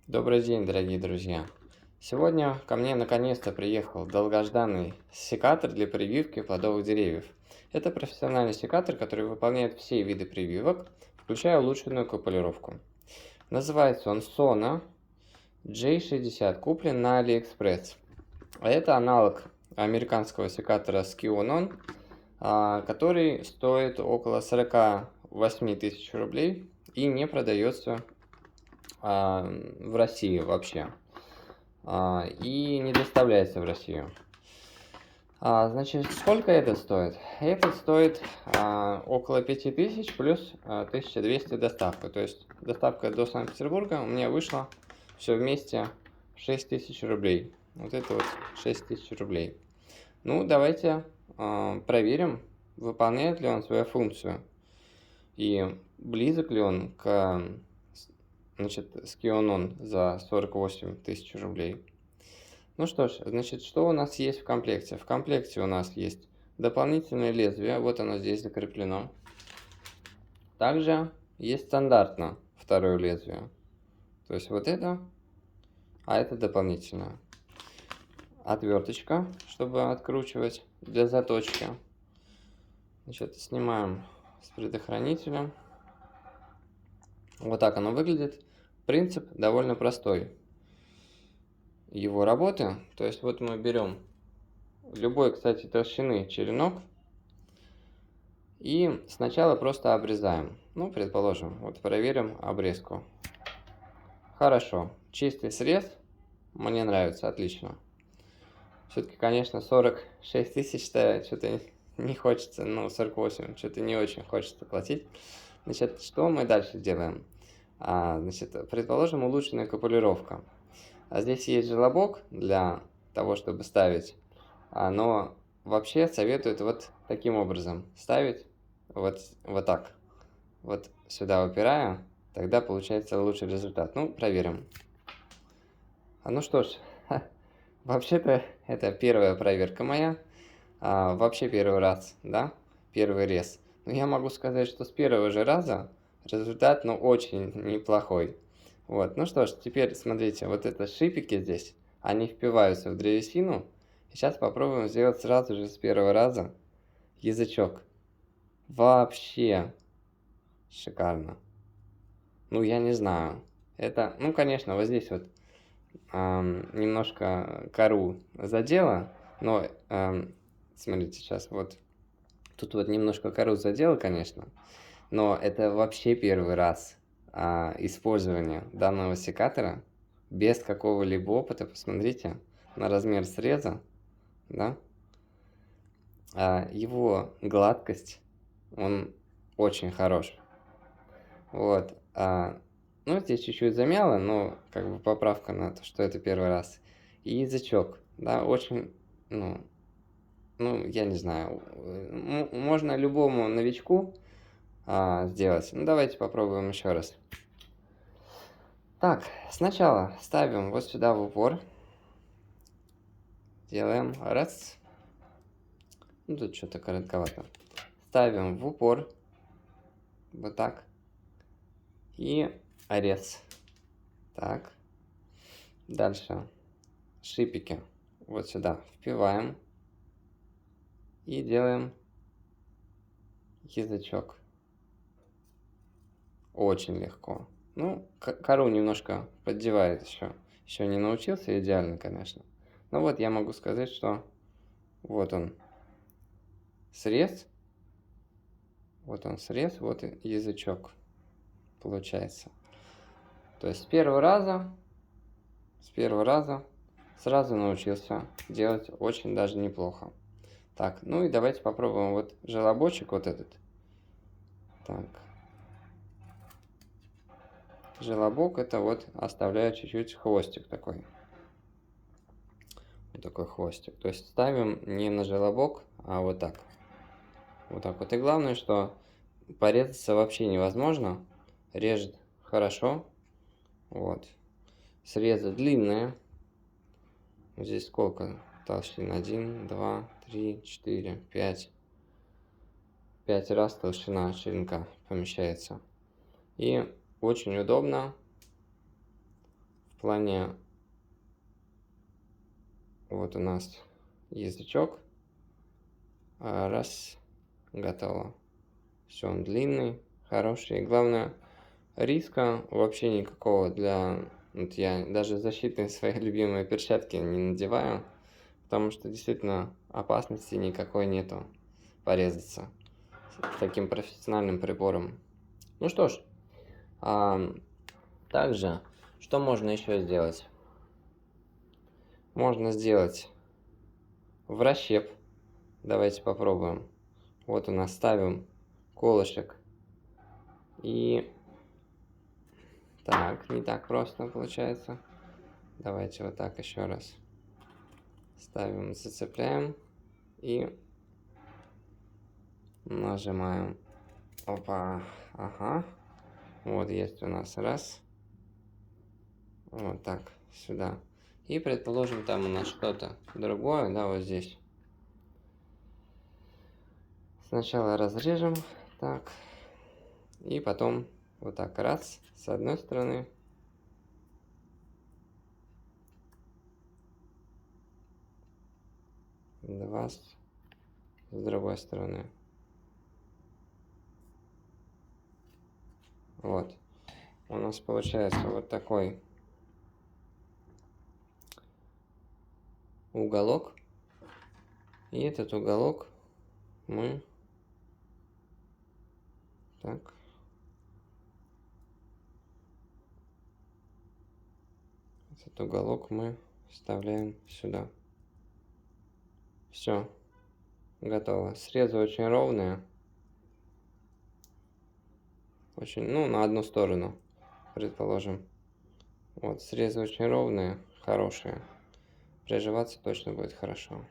Добрый день, дорогие друзья! Сегодня ко мне наконец-то приехал долгожданный секатор для прививки плодовых деревьев. Это профессиональный секатор, который выполняет все виды прививок, включая улучшенную полировку. Называется он Sona J60, куплен на AliExpress. А это аналог американского секатора Skionon, который стоит около 48 тысяч рублей и не продается в России вообще. И не доставляется в Россию. Значит, сколько этот стоит? Этот стоит около 5000 плюс 1200 доставка. То есть доставка до Санкт-Петербурга у меня вышла все вместе 6000 рублей. Вот это вот 6000 рублей. Ну, давайте проверим, выполняет ли он свою функцию. И близок ли он к, значит, Skionon за 48 тысяч рублей. Ну что ж, значит, что у нас есть в комплекте? В комплекте у нас есть дополнительное лезвие, вот оно здесь закреплено. Также есть стандартно второе лезвие. То есть вот это, а это дополнительное. Отверточка, чтобы откручивать для заточки. Значит, снимаем с предохранителя. Вот так оно выглядит. Принцип довольно простой его работы. То есть вот мы берем любой, кстати, толщины черенок и сначала просто обрезаем. Ну, предположим, вот проверим обрезку. Хорошо, чистый срез, мне нравится, отлично. Все-таки, конечно, 46 тысяч-то что-то не хочется, ну, 48, что-то не очень хочется платить. Значит, что мы дальше делаем? Значит, предположим, улучшенная полировка. Здесь есть желобок для того, чтобы ставить, но вообще советуют вот таким образом ставить, вот так. Вот сюда упираю, тогда получается лучший результат. Ну, проверим. Ну что ж, вообще-то это первая проверка моя. Вообще первый раз, да? Первый рез. Но я могу сказать, что с первого же раза результат, ну, очень неплохой. Вот, ну что ж, теперь смотрите, вот это шипики здесь, они впиваются в древесину. И сейчас попробуем сделать сразу же с первого раза язычок. Вообще шикарно. Ну, я не знаю. Это, ну, конечно, вот здесь вот немножко кору задело, но, смотрите, сейчас вот, тут вот немножко кору задело, конечно, но это вообще первый раз использования данного секатора без какого-либо опыта. Посмотрите на размер среза, да, его гладкость, он очень хорош. Вот, ну, здесь чуть-чуть замяло, но как бы поправка на то, что это первый раз. И язычок, да, очень, ну, я не знаю, можно любому новичку сделать. Ну, давайте попробуем еще раз. Так, сначала ставим вот сюда в упор. Делаем раз. Ну, тут что-то коротковато. Ставим в упор. Вот так. И рез. Так. Дальше. Шипики. Вот сюда впиваем. И делаем язычок. Очень легко. Ну, кору немножко поддевает еще. Еще не научился идеально, конечно. Но вот я могу сказать, что вот он срез. Вот он срез, вот и язычок получается. То есть с первого раза сразу научился делать очень даже неплохо. Так, ну и давайте попробуем вот желобочек вот этот. Так. Желобок это вот оставляю чуть-чуть хвостик такой. Вот такой хвостик. То есть ставим не на желобок, а вот так. Вот так вот. И главное, что порезаться вообще невозможно. Режет хорошо. Вот. Срезы длинные. Здесь сколько толщин? 1, 2, 3, 4, 5. 5 раз толщина черенка помещается. И очень удобно плане вот у нас язычок. Раз, готово. Все, он длинный, хороший. И главное, риска вообще никакого для... Вот я даже защитные свои любимые перчатки не надеваю, потому что действительно опасности никакой нету порезаться с таким профессиональным прибором. Ну что ж, также, что можно еще сделать? Можно сделать вращеп. Давайте попробуем. Вот у нас ставим колышек. И так, не так просто получается. Давайте вот так еще раз. Ставим, зацепляем и нажимаем. Опа, ага. Вот есть у нас раз. Вот так, сюда. И предположим, там у нас что-то другое, да, вот здесь. Сначала разрежем, так. И потом вот так раз, с одной стороны. Два с другой стороны. Вот. У нас получается вот такой уголок. И этот уголок мы так. Этот уголок мы вставляем сюда. Все. Готово. Срезы очень ровные. Очень, ну, на одну сторону, предположим. Вот, срезы очень ровные, хорошие. Приживаться точно будет хорошо.